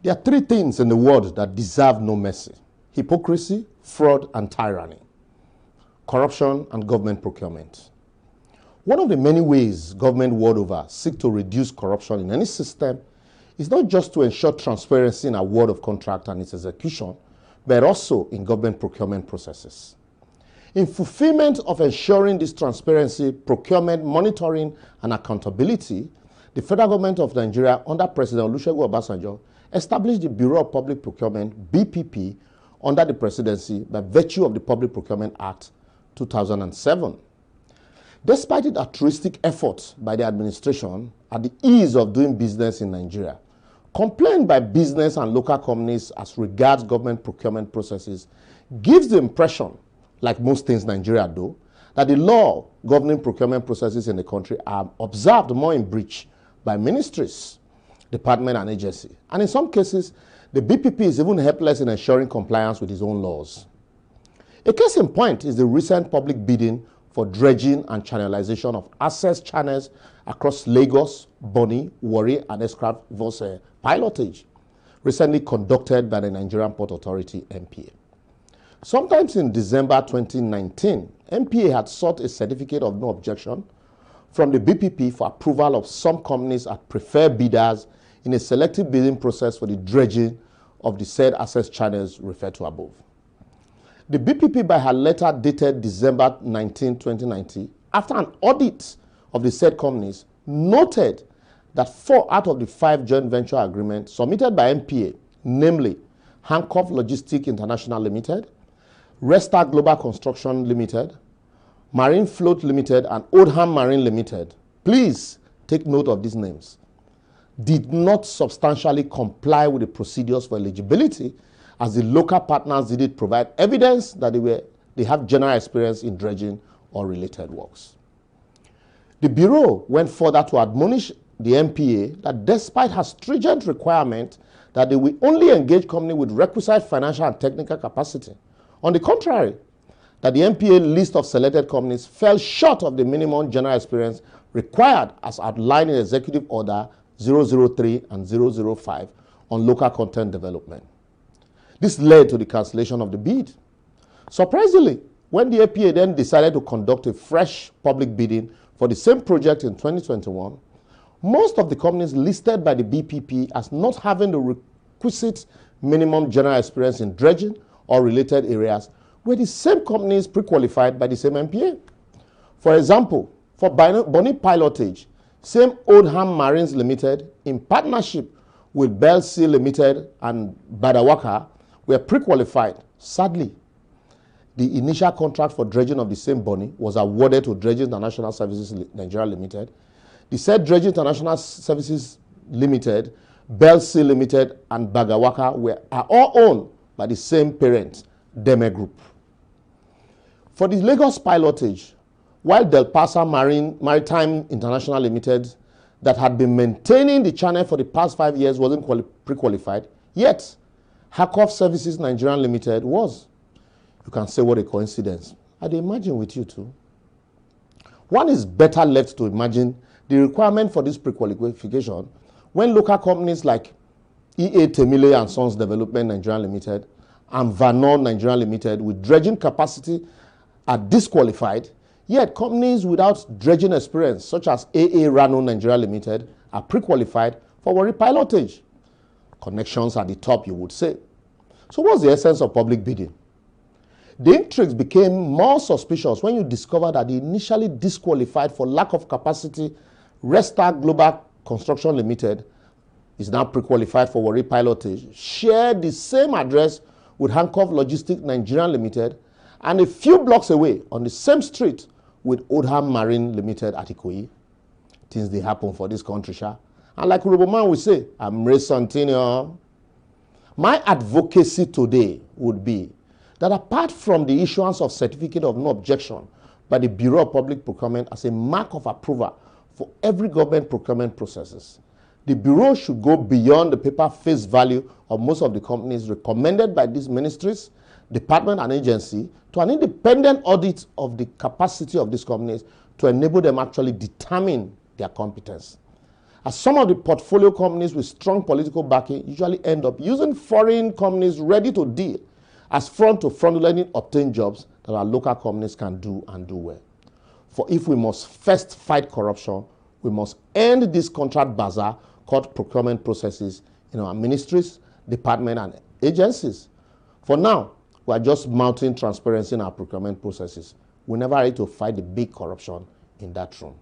There are three things in the world that deserve no mercy: hypocrisy, fraud, and tyranny, corruption, and government procurement. One of the many ways government world over seek to reduce corruption in any system is not just to ensure transparency in award of contract and its execution, but also in government procurement processes. In fulfillment of ensuring this transparency, procurement, monitoring, and accountability, the federal government of Nigeria under President Olusegun Obasanjo established the Bureau of Public Procurement, BPP, under the presidency by virtue of the Public Procurement Act 2007. Despite its altruistic efforts by the administration at the ease of doing business in Nigeria, complaint by business and local companies as regards government procurement processes gives the impression, like most things Nigeria do, that the law governing procurement processes in the country are observed more in breach by ministries, department, and agency. And in some cases, the BPP is even helpless in ensuring compliance with its own laws. A case in point is the recent public bidding for dredging and channelization of access channels across Lagos, Bonny, Warri, and Escravos pilotage, recently conducted by the Nigerian Port Authority, NPA. Sometimes in December 2019, NPA had sought a certificate of no objection from the BPP for approval of some companies as preferred bidders in a selective bidding process for the dredging of the said access channels referred to above. The BPP, by her letter dated December 19, 2019, after an audit of the said companies, noted that 4 out of the 5 joint venture agreements submitted by NPA, namely Hancock Logistics International Limited, Resta Global Construction Limited, Marine Float Limited, and Oldham Marine Limited, please take note of these names, did not substantially comply with the procedures for eligibility, as the local partners didn't provide evidence that they have general experience in dredging or related works. The Bureau went further to admonish the NPA that despite her stringent requirement that they will only engage company with requisite financial and technical capacity, on the contrary, that the NPA list of selected companies fell short of the minimum general experience required as outlined in Executive Order 003 and 005 on local content development. This led to the cancellation of the bid. Surprisingly, when the APA then decided to conduct a fresh public bidding for the same project in 2021, most of the companies listed by the BPP as not having the requisite minimum general experience in dredging or related areas were the same companies pre-qualified by the same NPA. For example, for Bonny pilotage, same Oldham Marines Limited, in partnership with Bell Sea Limited and Badawaka, were pre-qualified. Sadly, the initial contract for dredging of the same Bonny was awarded to Dredging International Services Nigeria Limited. The said Dredging International Services Limited, Bell Sea Limited, and Bagawaka are all owned by the same parent, Deme Group. For the Lagos pilotage, while Del Pasa Maritime International Limited, that had been maintaining the channel for the past 5 years, wasn't pre-qualified, yet Hancock Services Nigeria Limited was. You can say what a coincidence. I'd imagine with you too. One is better left to imagine the requirement for this pre-qualification when local companies like EA Temile and Sons Development Nigeria Limited and Vanon Nigeria Limited with dredging capacity are disqualified, yet companies without dredging experience such as AA Rano Nigeria Limited are pre-qualified for Warri pilotage. Connections at the top, you would say. So what's the essence of public bidding? The intrigues became more suspicious when you discover that the initially disqualified for lack of capacity Resta Global Construction Limited is now pre-qualified for Warri pilotage, shared the same address with Hancock Logistics Nigeria Limited, and a few blocks away on the same street with Oldham Marine Limited at Ikoyi. Things they happen for this country, sha. And like Uroboman will say, I'm Resontinio. My advocacy today would be that apart from the issuance of certificate of no objection by the Bureau of Public Procurement as a mark of approval for every government procurement processes, the Bureau should go beyond the paper face value of most of the companies recommended by these ministries, department, and agency to an independent audit of the capacity of these companies to enable them actually determine their competence. As some of the portfolio companies with strong political backing usually end up using foreign companies ready to deal as front to fraudulently obtain jobs that our local companies can do and do well. For if we must first fight corruption, we must end this contract bazaar called procurement processes in our ministries, departments, and agencies. For now, we are just mounting transparency in our procurement processes. We're never ready to fight the big corruption in that room.